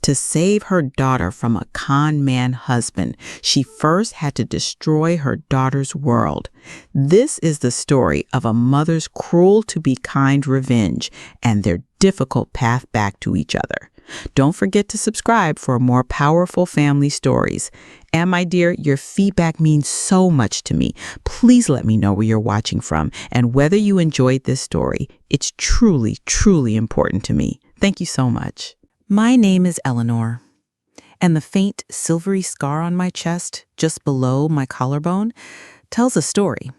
To save her daughter from a con man husband, she first had to destroy her daughter's world. This is the story of a mother's cruel-to-be-kind revenge and their difficult path back to each other. Don't forget to subscribe for more powerful family stories. And my dear, your feedback means so much to me. Please let me know where you're watching from and whether you enjoyed this story. It's truly, truly important to me. Thank you so much. My name is Eleanor, and the faint silvery scar on my chest, just below my collarbone, tells a story.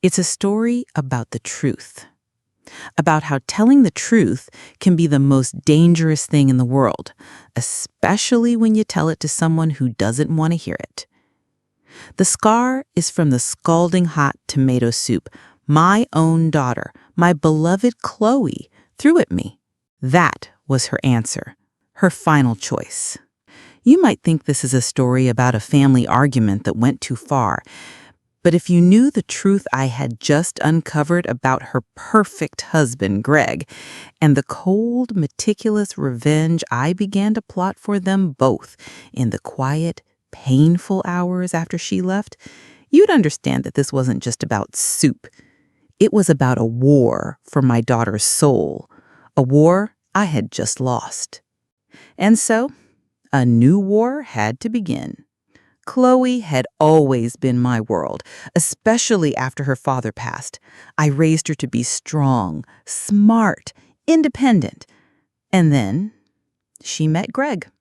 It's a story about the truth, about how telling the truth can be the most dangerous thing in the world, especially when you tell it to someone who doesn't want to hear it. The scar is from the scalding hot tomato soup my own daughter, my beloved Chloe, threw at me. That was her answer, her final choice. You might think this is a story about a family argument that went too far, but if you knew the truth I had just uncovered about her perfect husband, Greg, and the cold, meticulous revenge I began to plot for them both in the quiet, painful hours after she left, you'd understand that this wasn't just about soup. It was about a war for my daughter's soul, a war I had just lost. And so, a new war had to begin. Chloe had always been my world, especially after her father passed. I raised her to be strong, smart, independent. And then she met Greg.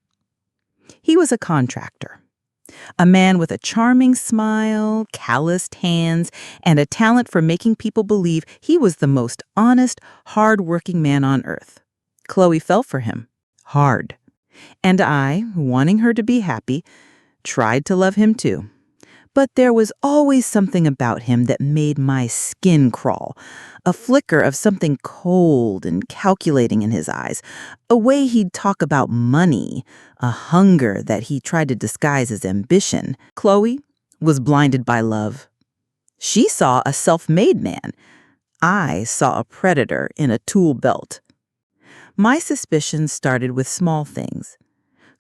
He was a contractor, a man with a charming smile, calloused hands, and a talent for making people believe he was the most honest, hard-working man on earth. Chloe fell for him, hard. And I, wanting her to be happy, tried to love him too. But there was always something about him that made my skin crawl, a flicker of something cold and calculating in his eyes, a way he'd talk about money, a hunger that he tried to disguise as ambition. Chloe was blinded by love. She saw a self-made man. I saw a predator in a tool belt. My suspicions started with small things.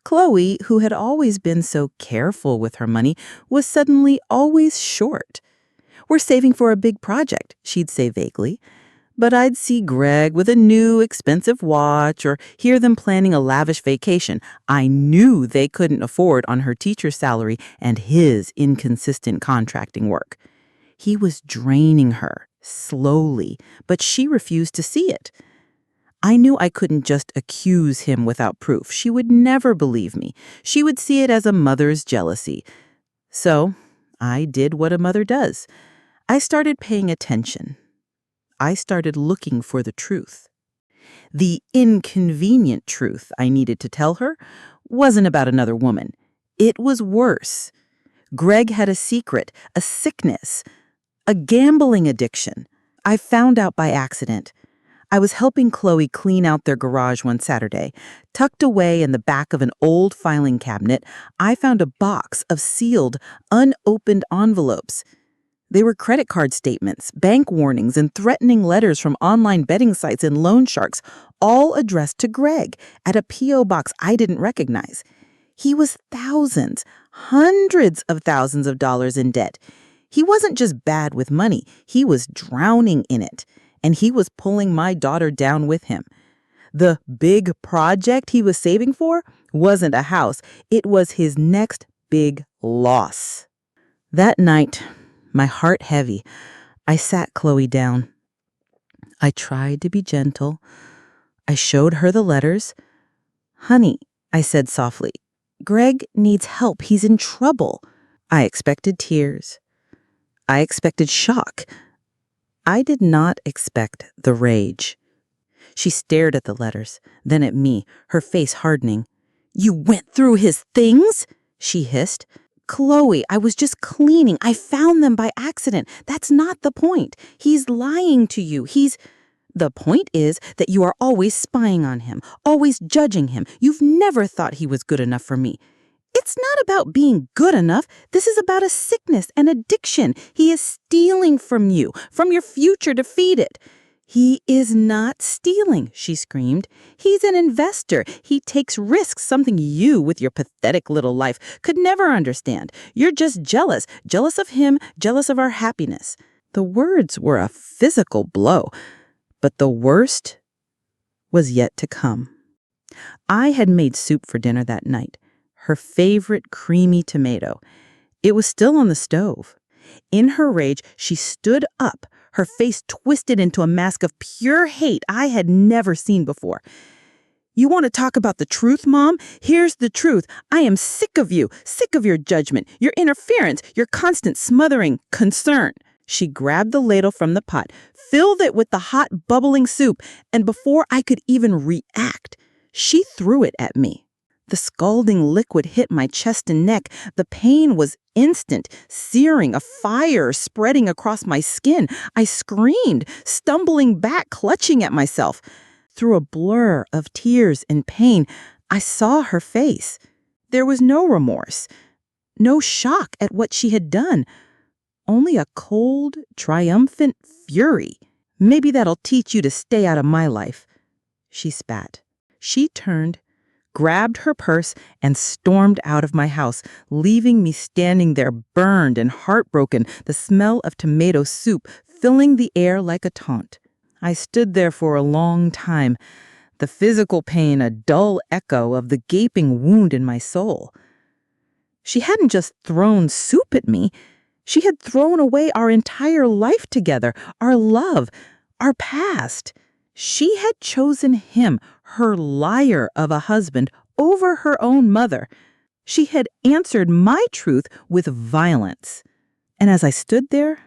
Chloe, who had always been so careful with her money, was suddenly always short. "We're saving for a big project," she'd say vaguely. But I'd see Greg with a new, expensive watch or hear them planning a lavish vacation I knew they couldn't afford on her teacher's salary and his inconsistent contracting work. He was draining her, slowly, but she refused to see it. I knew I couldn't just accuse him without proof. She would never believe me. She would see it as a mother's jealousy. So I did what a mother does. I started paying attention. I started looking for the truth. The inconvenient truth I needed to tell her wasn't about another woman. It was worse. Greg had a secret, a sickness, a gambling addiction. I found out by accident. I was helping Chloe clean out their garage one Saturday. Tucked away in the back of an old filing cabinet, I found a box of sealed, unopened envelopes. They were credit card statements, bank warnings, and threatening letters from online betting sites and loan sharks, all addressed to Greg at a P.O. box I didn't recognize. He was thousands, hundreds of thousands of dollars in debt. He wasn't just bad with money, he was drowning in it. And he was pulling my daughter down with him. The big project he was saving for wasn't a house. It was his next big loss. That night, my heart heavy, I sat Chloe down. I tried to be gentle. I showed her the letters. "Honey," I said softly, "Greg needs help. He's in trouble." I expected tears. I expected shock. I did not expect the rage. She stared at the letters, then at me, her face hardening. "You went through his things?" she hissed. "Chloe, I was just cleaning. I found them by accident. That's not the point. He's lying to you. The point is that you are always spying on him, always judging him. You've never thought he was good enough for me. It's not about being good enough. This is about a sickness, an addiction. He is stealing from you, from your future to feed it. "He is not stealing," she screamed. "He's an investor. He takes risks, something you, with your pathetic little life, could never understand. You're just jealous, jealous of him, jealous of our happiness." The words were a physical blow, but the worst was yet to come. I had made soup for dinner that night, her favorite creamy tomato. It was still on the stove. In her rage, she stood up, her face twisted into a mask of pure hate I had never seen before. "You want to talk about the truth, Mom? Here's the truth. I am sick of you, sick of your judgment, your interference, your constant smothering concern." She grabbed the ladle from the pot, filled it with the hot, bubbling soup, and before I could even react, she threw it at me. The scalding liquid hit my chest and neck. The pain was instant, searing, a fire spreading across my skin. I screamed, stumbling back, clutching at myself. Through a blur of tears and pain, I saw her face. There was no remorse, no shock at what she had done, only a cold, triumphant fury. "Maybe that'll teach you to stay out of my life," she spat. She turned, grabbed her purse, and stormed out of my house, leaving me standing there burned and heartbroken, the smell of tomato soup filling the air like a taunt. I stood there for a long time, the physical pain a dull echo of the gaping wound in my soul. She hadn't just thrown soup at me. She had thrown away our entire life together, our love, our past. She had chosen him, her liar of a husband, over her own mother. She had answered my truth with violence. And as I stood there,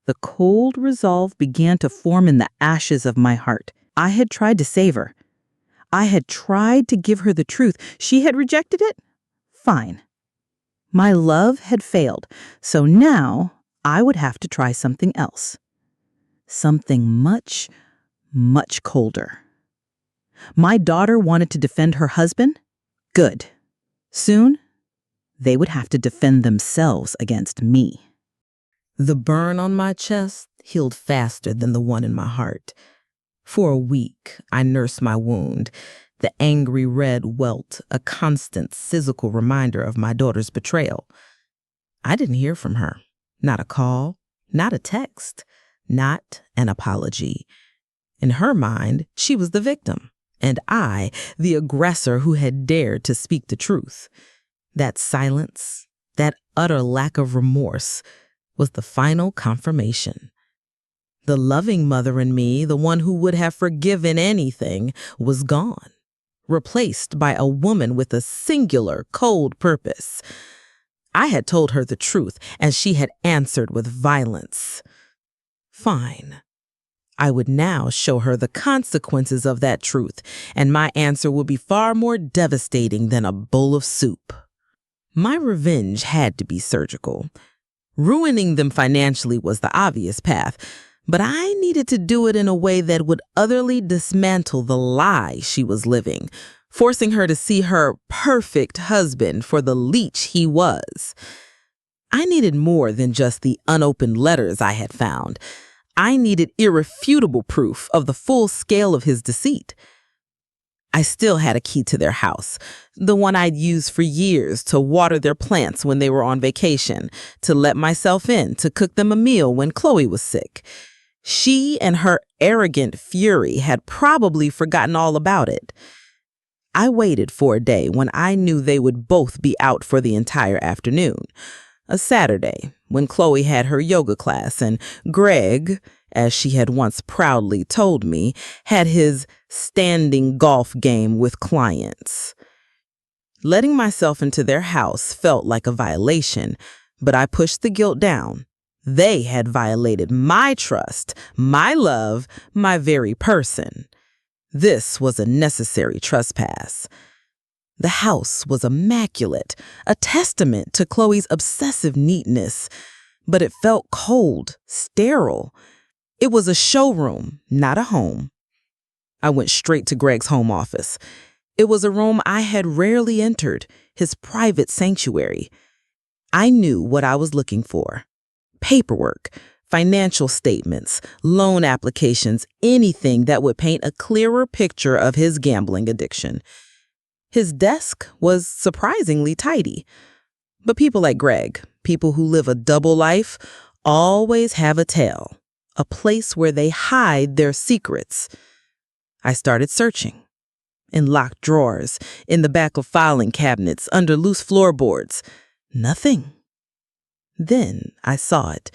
the cold resolve began to form in the ashes of my heart. I had tried to save her. I had tried to give her the truth. She had rejected it? Fine. My love had failed, so now I would have to try something else. Something much, much colder. My daughter wanted to defend her husband? Good. Soon, they would have to defend themselves against me. The burn on my chest healed faster than the one in my heart. For a week, I nursed my wound. The angry red welt, a constant physical reminder of my daughter's betrayal. I didn't hear from her. Not a call, not a text, not an apology. In her mind, she was the victim, and I, the aggressor who had dared to speak the truth. That silence, that utter lack of remorse, was the final confirmation. The loving mother in me, the one who would have forgiven anything, was gone, replaced by a woman with a singular, cold purpose. I had told her the truth, and she had answered with violence. Fine. I would now show her the consequences of that truth, and my answer would be far more devastating than a bowl of soup. My revenge had to be surgical. Ruining them financially was the obvious path, but I needed to do it in a way that would utterly dismantle the lie she was living, forcing her to see her perfect husband for the leech he was. I needed more than just the unopened letters I had found. I needed irrefutable proof of the full scale of his deceit. I still had a key to their house, the one I'd used for years to water their plants when they were on vacation, to let myself in, to cook them a meal when Chloe was sick. She and her arrogant fury had probably forgotten all about it. I waited for a day when I knew they would both be out for the entire afternoon. A Saturday, when Chloe had her yoga class and Greg, as she had once proudly told me, had his standing golf game with clients. Letting myself into their house felt like a violation, but I pushed the guilt down. They had violated my trust, my love, my very person. This was a necessary trespass. The house was immaculate, a testament to Chloe's obsessive neatness, but it felt cold, sterile. It was a showroom, not a home. I went straight to Greg's home office. It was a room I had rarely entered, his private sanctuary. I knew what I was looking for. Paperwork, Financial statements, loan applications, anything that would paint a clearer picture of his gambling addiction. His desk was surprisingly tidy. But people like Greg, people who live a double life, always have a tale, a place where they hide their secrets. I started searching. In locked drawers, in the back of filing cabinets, under loose floorboards. Nothing. Then I saw it.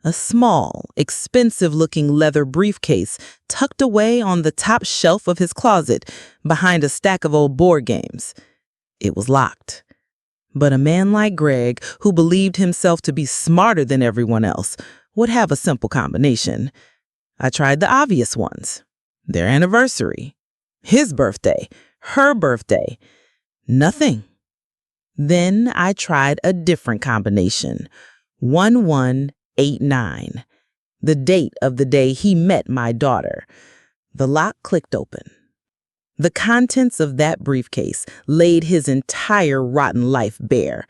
A small, expensive-looking leather briefcase tucked away on the top shelf of his closet behind a stack of old board games. It was locked. But a man like Greg, who believed himself to be smarter than everyone else, would have a simple combination. I tried the obvious ones. Their anniversary. His birthday. Her birthday. Nothing. Then I tried a different combination. 1189. The date of the day he met my daughter. The lock clicked open. The contents of that briefcase laid his entire rotten life bare.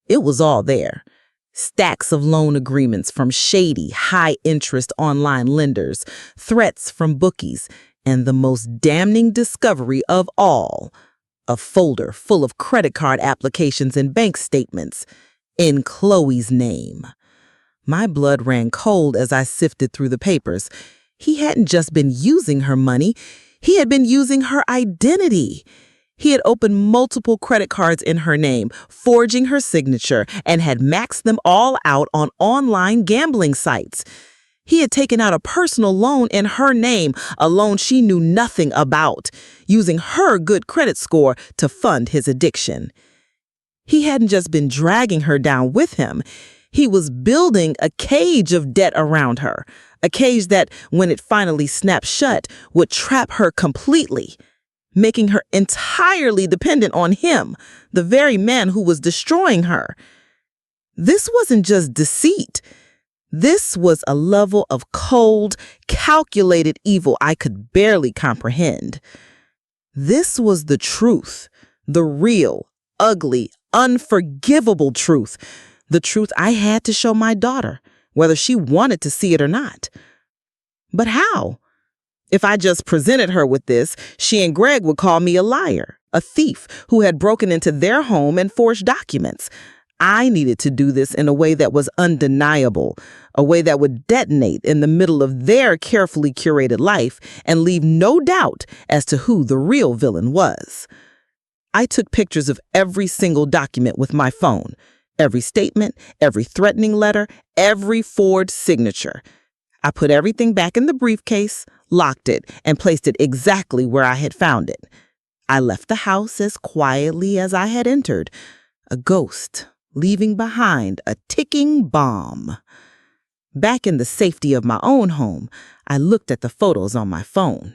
It was all there. Stacks of loan agreements from shady, high-interest online lenders, threats from bookies, and the most damning discovery of all, a folder full of credit card applications and bank statements in Chloe's name. My blood ran cold as I sifted through the papers. He hadn't just been using her money. He had been using her identity. He had opened multiple credit cards in her name, forging her signature, and had maxed them all out on online gambling sites. He had taken out a personal loan in her name, a loan she knew nothing about, using her good credit score to fund his addiction. He hadn't just been dragging her down with him. He was building a cage of debt around her, a cage that, when it finally snapped shut, would trap her completely, making her entirely dependent on him, the very man who was destroying her. This wasn't just deceit. This was a level of cold, calculated evil I could barely comprehend. This was the truth, the real, ugly, unforgivable truth, the truth I had to show my daughter, whether she wanted to see it or not. But how? If I just presented her with this, she and Greg would call me a liar, a thief who had broken into their home and forged documents. I needed to do this in a way that was undeniable, a way that would detonate in the middle of their carefully curated life and leave no doubt as to who the real villain was. I took pictures of every single document with my phone, every statement, every threatening letter, every forged signature. I put everything back in the briefcase, locked it, and placed it exactly where I had found it. I left the house as quietly as I had entered, a ghost leaving behind a ticking bomb. Back in the safety of my own home, I looked at the photos on my phone.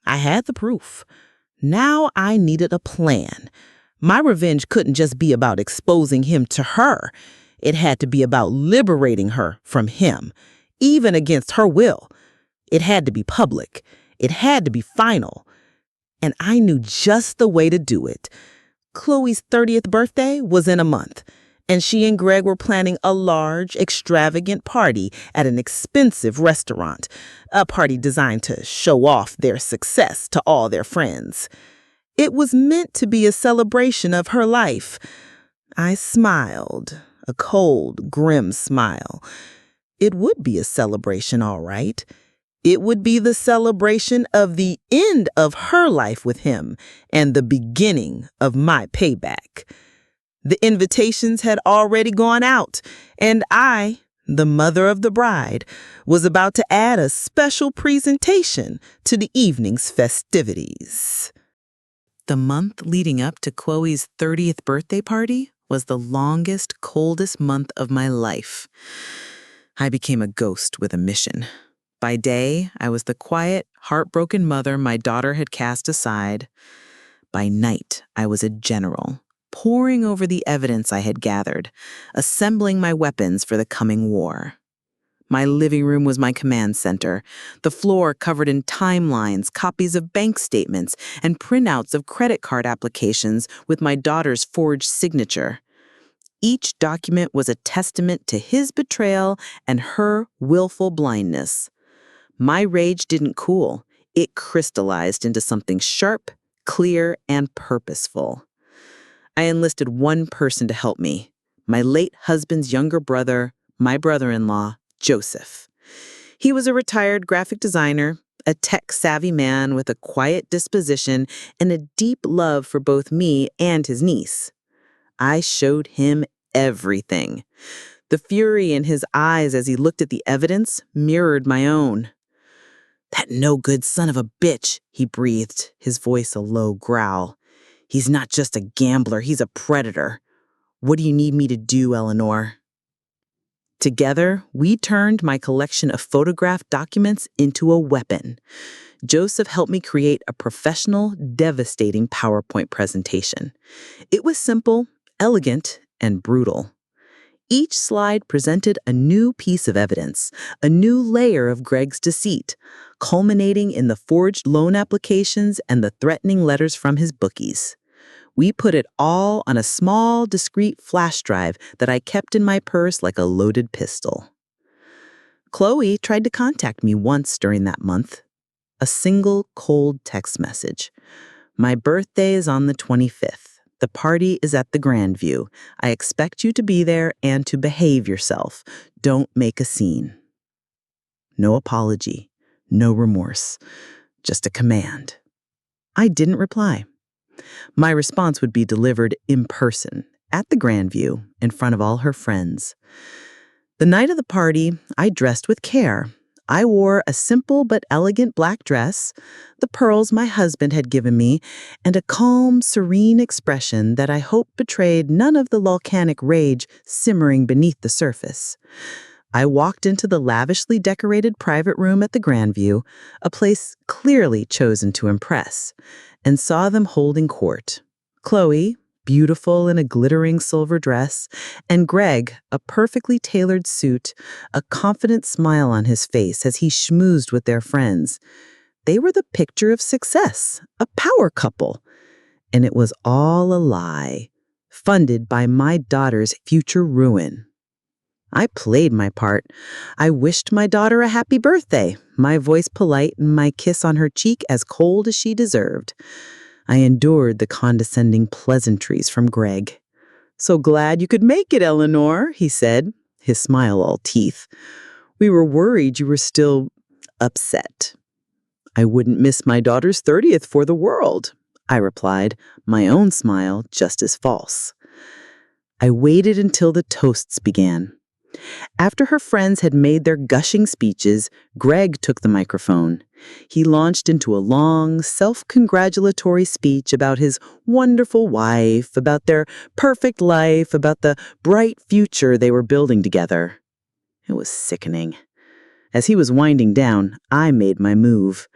I had the proof. Now I needed a plan. My revenge couldn't just be about exposing him to her. It had to be about liberating her from him, even against her will. It had to be public. It had to be final. And I knew just the way to do it. Chloe's 30th birthday was in a month, and she and Greg were planning a large, extravagant party at an expensive restaurant, a party designed to show off their success to all their friends. It was meant to be a celebration of her life. I smiled, a cold, grim smile. It would be a celebration, all right. It would be the celebration of the end of her life with him and the beginning of my payback. The invitations had already gone out, and I, the mother of the bride, was about to add a special presentation to the evening's festivities. The month leading up to Chloe's 30th birthday party was the longest, coldest month of my life. I became a ghost with a mission. By day, I was the quiet, heartbroken mother my daughter had cast aside. By night, I was a general, poring over the evidence I had gathered, assembling my weapons for the coming war. My living room was my command center, the floor covered in timelines, copies of bank statements, and printouts of credit card applications with my daughter's forged signature. Each document was a testament to his betrayal and her willful blindness. My rage didn't cool. It crystallized into something sharp, clear, and purposeful. I enlisted one person to help me, my late husband's younger brother, my brother-in-law, Joseph. He was a retired graphic designer, a tech-savvy man with a quiet disposition and a deep love for both me and his niece. I showed him everything. The fury in his eyes as he looked at the evidence mirrored my own. "That no-good son of a bitch," he breathed, his voice a low growl. "He's not just a gambler, he's a predator. What do you need me to do, Eleanor?" Together, we turned my collection of photographed documents into a weapon. Joseph helped me create a professional, devastating PowerPoint presentation. It was simple, elegant, and brutal. Each slide presented a new piece of evidence, a new layer of Greg's deceit, culminating in the forged loan applications and the threatening letters from his bookies. We put it all on a small, discreet flash drive that I kept in my purse like a loaded pistol. Chloe tried to contact me once during that month. A single cold text message. "My birthday is on the 25th. The party is at the Grandview. I expect you to be there and to behave yourself. Don't make a scene." No apology, no remorse, just a command. I didn't reply. My response would be delivered in person, at the Grandview, in front of all her friends. The night of the party, I dressed with care. I wore a simple but elegant black dress, the pearls my husband had given me, and a calm, serene expression that I hope betrayed none of the volcanic rage simmering beneath the surface. I walked into the lavishly decorated private room at the Grandview, a place clearly chosen to impress, and saw them holding court. Chloe, beautiful in a glittering silver dress, and Greg, a perfectly tailored suit, a confident smile on his face as he schmoozed with their friends. They were the picture of success, a power couple. And it was all a lie, funded by my daughter's future ruin. I played my part. I wished my daughter a happy birthday, my voice polite and my kiss on her cheek as cold as she deserved. I endured the condescending pleasantries from Greg. "So glad you could make it, Eleanor," he said, his smile all teeth. "We were worried you were still upset." "I wouldn't miss my daughter's 30th for the world," I replied, my own smile just as false. I waited until the toasts began. After her friends had made their gushing speeches, Greg took the microphone. He launched into a long, self-congratulatory speech about his wonderful wife, about their perfect life, about the bright future they were building together. It was sickening. As he was winding down, I made my move.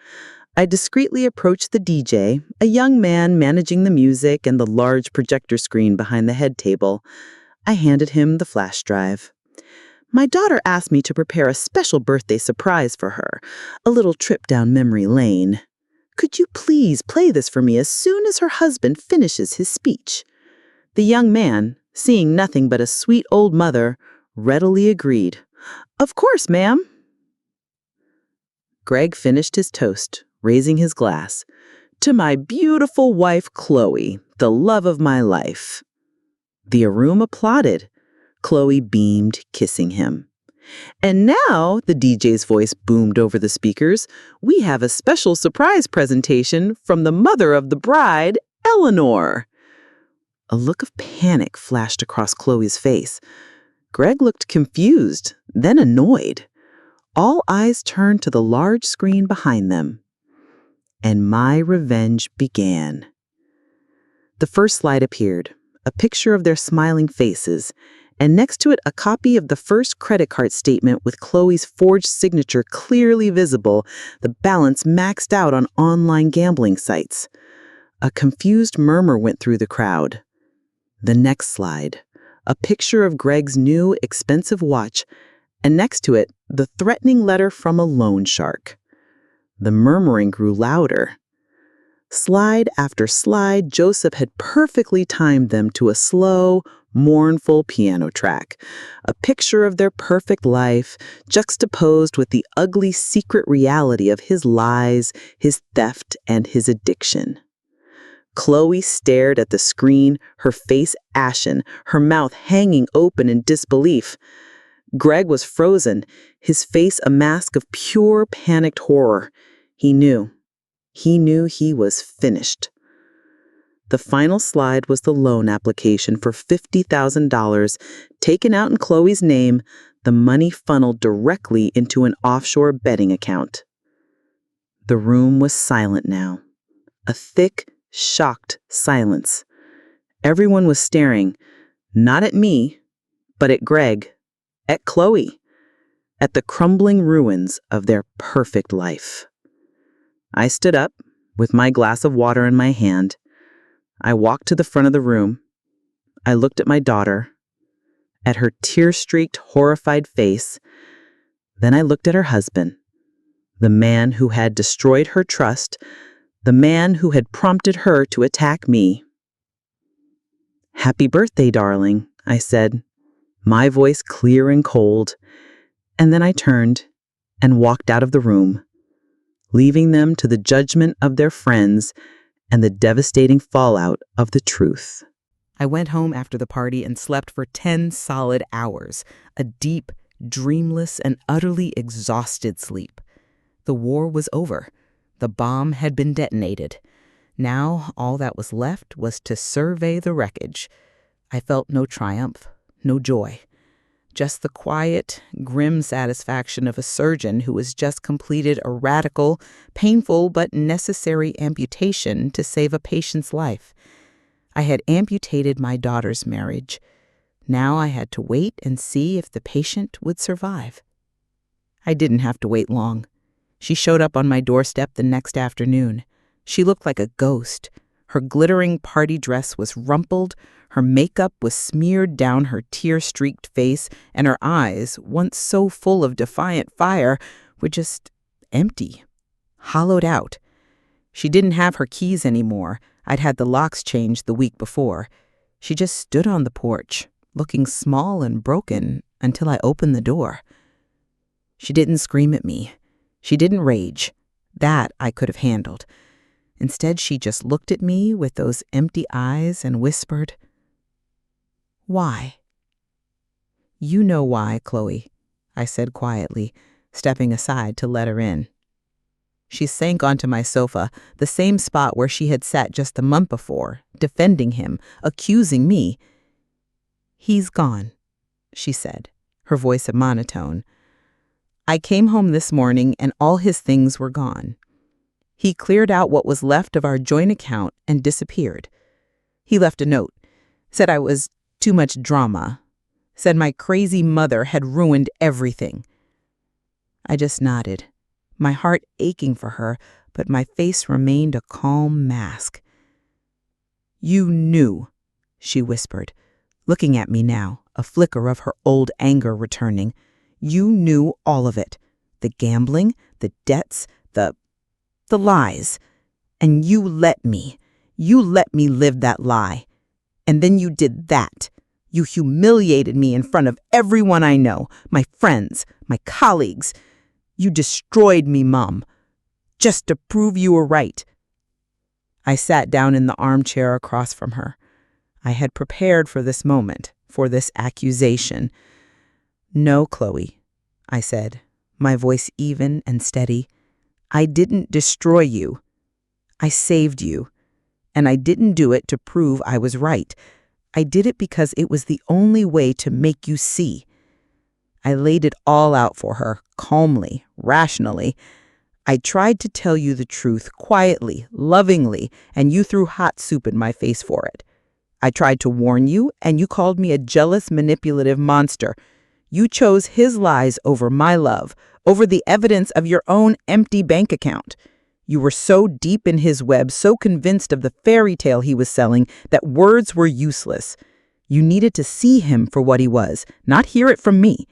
I discreetly approached the DJ, a young man managing the music and the large projector screen behind the head table. I handed him the flash drive. "My daughter asked me to prepare a special birthday surprise for her, a little trip down memory lane. Could you please play this for me as soon as her husband finishes his speech?" The young man, seeing nothing but a sweet old mother, readily agreed. "Of course, ma'am." Greg finished his toast, raising his glass. "To my beautiful wife, Chloe, the love of my life." The room applauded. Chloe beamed, kissing him. "And now," the DJ's voice boomed over the speakers, "we have a special surprise presentation from the mother of the bride, Eleanor." A look of panic flashed across Chloe's face. Greg looked confused, then annoyed. All eyes turned to the large screen behind them. And my revenge began. The first slide appeared, a picture of their smiling faces, and next to it a copy of the first credit card statement with Chloe's forged signature clearly visible, the balance maxed out on online gambling sites. A confused murmur went through the crowd. The next slide, a picture of Greg's new, expensive watch, and next to it, the threatening letter from a loan shark. The murmuring grew louder. Slide after slide, Joseph had perfectly timed them to a slow, mournful piano track, a picture of their perfect life juxtaposed with the ugly secret reality of his lies, his theft, and his addiction. Chloe stared at the screen, her face ashen, her mouth hanging open in disbelief. Greg was frozen, his face a mask of pure panicked horror. He knew. He knew he was finished. The final slide was the loan application for $50,000, taken out in Chloe's name, the money funneled directly into an offshore betting account. The room was silent now. A thick, shocked silence. Everyone was staring, not at me, but at Greg, at Chloe, at the crumbling ruins of their perfect life. I stood up, with my glass of water in my hand. I walked to the front of the room. I looked at my daughter, at her tear-streaked, horrified face. Then I looked at her husband, the man who had destroyed her trust, the man who had prompted her to attack me. "Happy birthday, darling," I said, my voice clear and cold. And then I turned and walked out of the room, leaving them to the judgment of their friends and the devastating fallout of the truth. I went home after the party and slept for 10 solid hours, a deep, dreamless, and utterly exhausted sleep. The war was over. The bomb had been detonated. Now all that was left was to survey the wreckage. I felt no triumph, no joy. Just the quiet, grim satisfaction of a surgeon who has just completed a radical, painful but necessary amputation to save a patient's life. I had amputated my daughter's marriage. Now I had to wait and see if the patient would survive. I didn't have to wait long. She showed up on my doorstep the next afternoon. She looked like a ghost. Her glittering party dress was rumpled, her makeup was smeared down her tear-streaked face, and her eyes, once so full of defiant fire, were just empty, hollowed out. She didn't have her keys anymore. I'd had the locks changed the week before. She just stood on the porch, looking small and broken, until I opened the door. She didn't scream at me. She didn't rage. That I could have handled. Instead, she just looked at me with those empty eyes and whispered, "Why?" "You know why, Chloe," I said quietly, stepping aside to let her in. She sank onto my sofa, the same spot where she had sat just the month before, defending him, accusing me. "He's gone," she said, her voice a monotone. "I came home this morning and all his things were gone. He cleared out what was left of our joint account and disappeared. He left a note, said I was too much drama, said my crazy mother had ruined everything." I just nodded, my heart aching for her, but my face remained a calm mask. "You knew," she whispered, looking at me now, a flicker of her old anger returning. "You knew all of it, the gambling, the debts, the lies. And you let me live that lie. And then you did that. You humiliated me in front of everyone I know, my friends, my colleagues. You destroyed me, Mom, just to prove you were right." I sat down in the armchair across from her. I had prepared for this moment, for this accusation. "No, Chloe," I said, my voice even and steady. "I didn't destroy you. I saved you. And I didn't do it to prove I was right. I did it because it was the only way to make you see." I laid it all out for her, calmly, rationally. "I tried to tell you the truth quietly, lovingly, and you threw hot soup in my face for it. I tried to warn you, and you called me a jealous, manipulative monster. You chose his lies over my love, over the evidence of your own empty bank account. You were so deep in his web, so convinced of the fairy tale he was selling, that words were useless. You needed to see him for what he was, not hear it from me.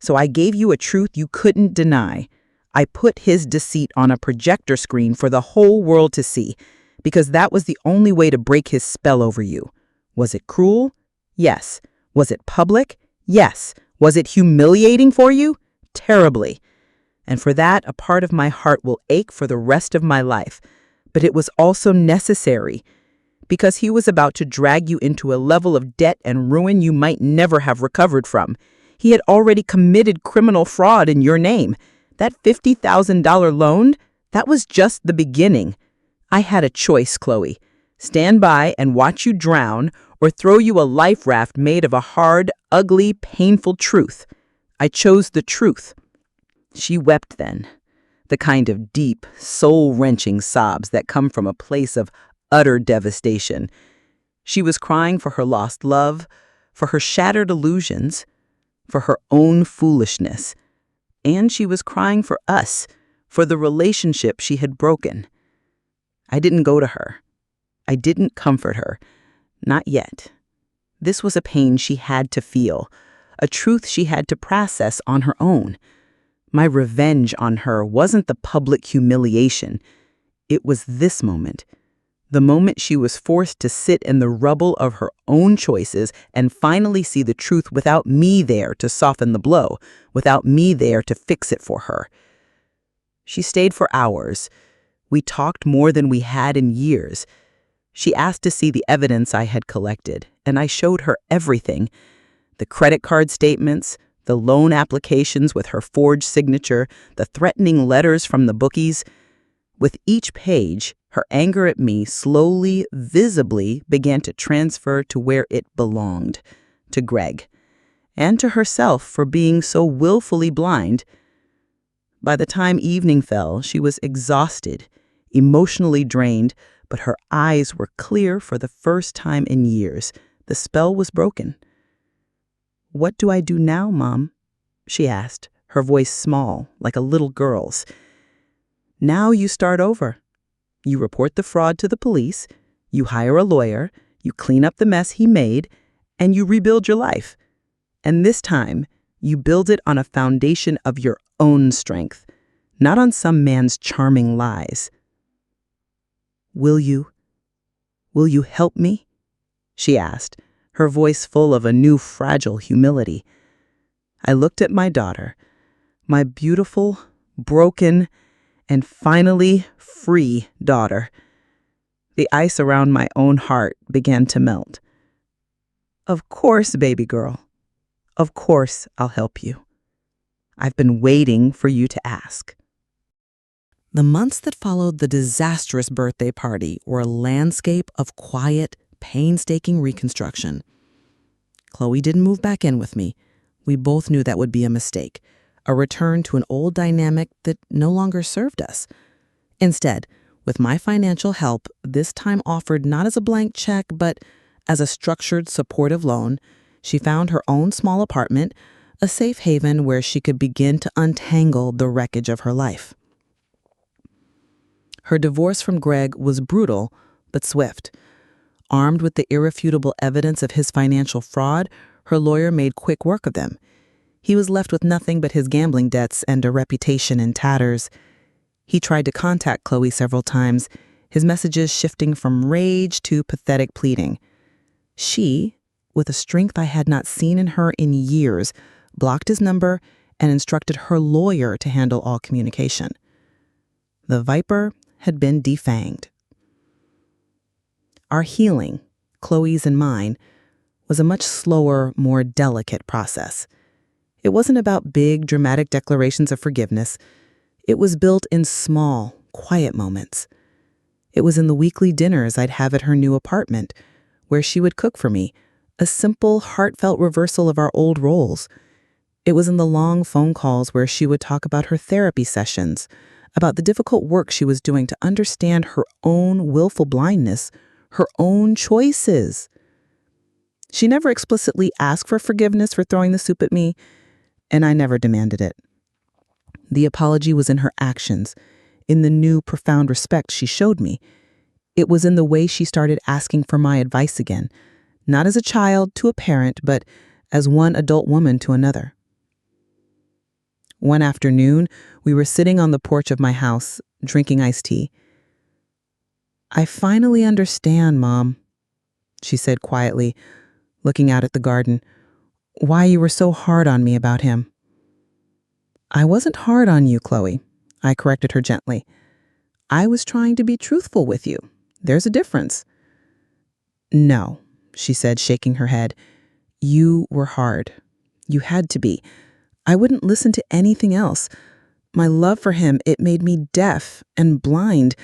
So I gave you a truth you couldn't deny. I put his deceit on a projector screen for the whole world to see, because that was the only way to break his spell over you. Was it cruel? Yes. Was it public? Yes. Was it humiliating for you? Terribly. And for that, a part of my heart will ache for the rest of my life. But it was also necessary, because he was about to drag you into a level of debt and ruin you might never have recovered from. He had already committed criminal fraud in your name. That $50,000 loan, that was just the beginning. I had a choice, Chloe. Stand by and watch you drown, or throw you a life raft made of a hard, ugly, painful truth. I chose the truth. She wept then, the kind of deep, soul-wrenching sobs that come from a place of utter devastation. She was crying for her lost love, for her shattered illusions, for her own foolishness. And she was crying for us, for the relationship she had broken. I didn't go to her. I didn't comfort her. Not yet. This was a pain she had to feel, a truth she had to process on her own. My revenge on her wasn't the public humiliation. It was this moment. The moment she was forced to sit in the rubble of her own choices and finally see the truth without me there to soften the blow, without me there to fix it for her. She stayed for hours. We talked more than we had in years. She asked to see the evidence I had collected, and I showed her everything. The credit card statements, the loan applications with her forged signature, the threatening letters from the bookies. With each page, her anger at me slowly, visibly began to transfer to where it belonged, to Greg, and to herself for being so willfully blind. By the time evening fell, she was exhausted, emotionally drained, but her eyes were clear for the first time in years. The spell was broken. "What do I do now, Mom?" she asked, her voice small, like a little girl's. "Now you start over. You report the fraud to the police, you hire a lawyer, you clean up the mess he made, and you rebuild your life. And this time, you build it on a foundation of your own strength, not on some man's charming lies." Will you help me?" she asked, her voice full of a new fragile humility. I looked at my daughter, my beautiful, broken, and finally free daughter. The ice around my own heart began to melt. "Of course, baby girl. Of course I'll help you. I've been waiting for you to ask." The months that followed the disastrous birthday party were a landscape of quiet, painstaking reconstruction. Chloe didn't move back in with me. We both knew that would be a mistake, a return to an old dynamic that no longer served us. Instead, with my financial help, this time offered not as a blank check, but as a structured, supportive loan, she found her own small apartment, a safe haven where she could begin to untangle the wreckage of her life. Her divorce from Greg was brutal, but swift. Armed with the irrefutable evidence of his financial fraud, her lawyer made quick work of them. He was left with nothing but his gambling debts and a reputation in tatters. He tried to contact Chloe several times, his messages shifting from rage to pathetic pleading. She, with a strength I had not seen in her in years, blocked his number and instructed her lawyer to handle all communication. The viper had been defanged. Our healing, Chloe's and mine, was a much slower, more delicate process. It wasn't about big, dramatic declarations of forgiveness. It was built in small, quiet moments. It was in the weekly dinners I'd have at her new apartment, where she would cook for me, a simple, heartfelt reversal of our old roles. It was in the long phone calls where she would talk about her therapy sessions, about the difficult work she was doing to understand her own willful blindness, her own choices. She never explicitly asked for forgiveness for throwing the soup at me, and I never demanded it. The apology was in her actions, in the new, profound respect she showed me. It was in the way she started asking for my advice again, not as a child to a parent, but as one adult woman to another. One afternoon, we were sitting on the porch of my house, drinking iced tea. "I finally understand, Mom," she said quietly, looking out at the garden. "Why you were so hard on me about him." "I wasn't hard on you, Chloe," I corrected her gently. "I was trying to be truthful with you. There's a difference." "No," she said, shaking her head. "You were hard. You had to be. I wouldn't listen to anything else. My love for him, it made me deaf and blind.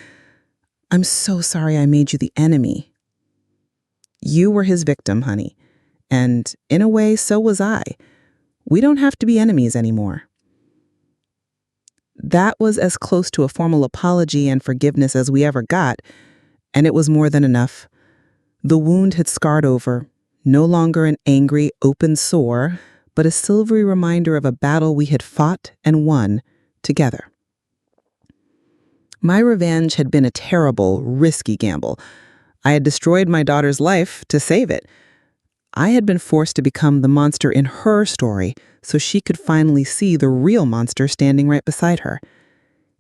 I'm so sorry I made you the enemy." "You were his victim, honey. And in a way, so was I. We don't have to be enemies anymore." That was as close to a formal apology and forgiveness as we ever got, and it was more than enough. The wound had scarred over, no longer an angry, open sore, but a silvery reminder of a battle we had fought and won together. My revenge had been a terrible, risky gamble. I had destroyed my daughter's life to save it. I had been forced to become the monster in her story so she could finally see the real monster standing right beside her.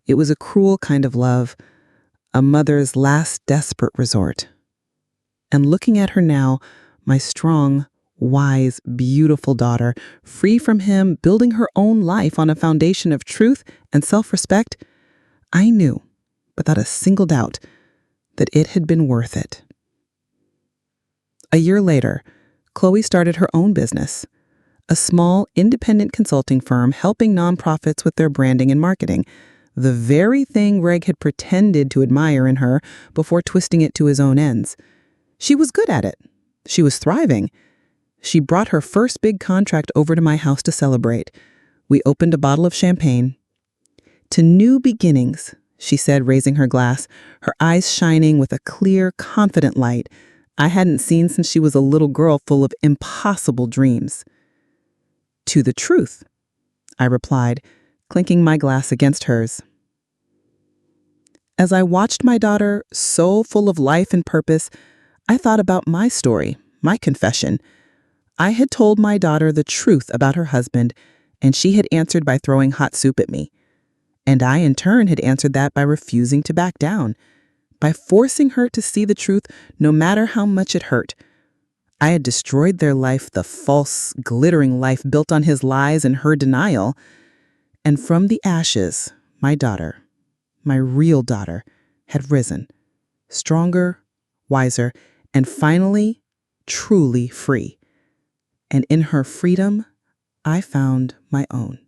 It was a cruel kind of love, a mother's last desperate resort. And looking at her now, my strong, wise, beautiful daughter, free from him, building her own life on a foundation of truth and self-respect, I knew, without a single doubt, that it had been worth it. A year later, Chloe started her own business, a small, independent consulting firm helping nonprofits with their branding and marketing, the very thing Greg had pretended to admire in her before twisting it to his own ends. She was good at it. She was thriving. She brought her first big contract over to my house to celebrate. We opened a bottle of champagne. "To new beginnings," she said, raising her glass, her eyes shining with a clear, confident light I hadn't seen since she was a little girl full of impossible dreams. "To the truth," I replied, clinking my glass against hers. As I watched my daughter, so full of life and purpose, I thought about my story, my confession. I had told my daughter the truth about her husband, and she had answered by throwing hot soup at me. And I, in turn, had answered that by refusing to back down, by forcing her to see the truth no matter how much it hurt. I had destroyed their life, the false, glittering life built on his lies and her denial. And from the ashes, my daughter, my real daughter, had risen, stronger, wiser, and finally, truly free. And in her freedom, I found my own.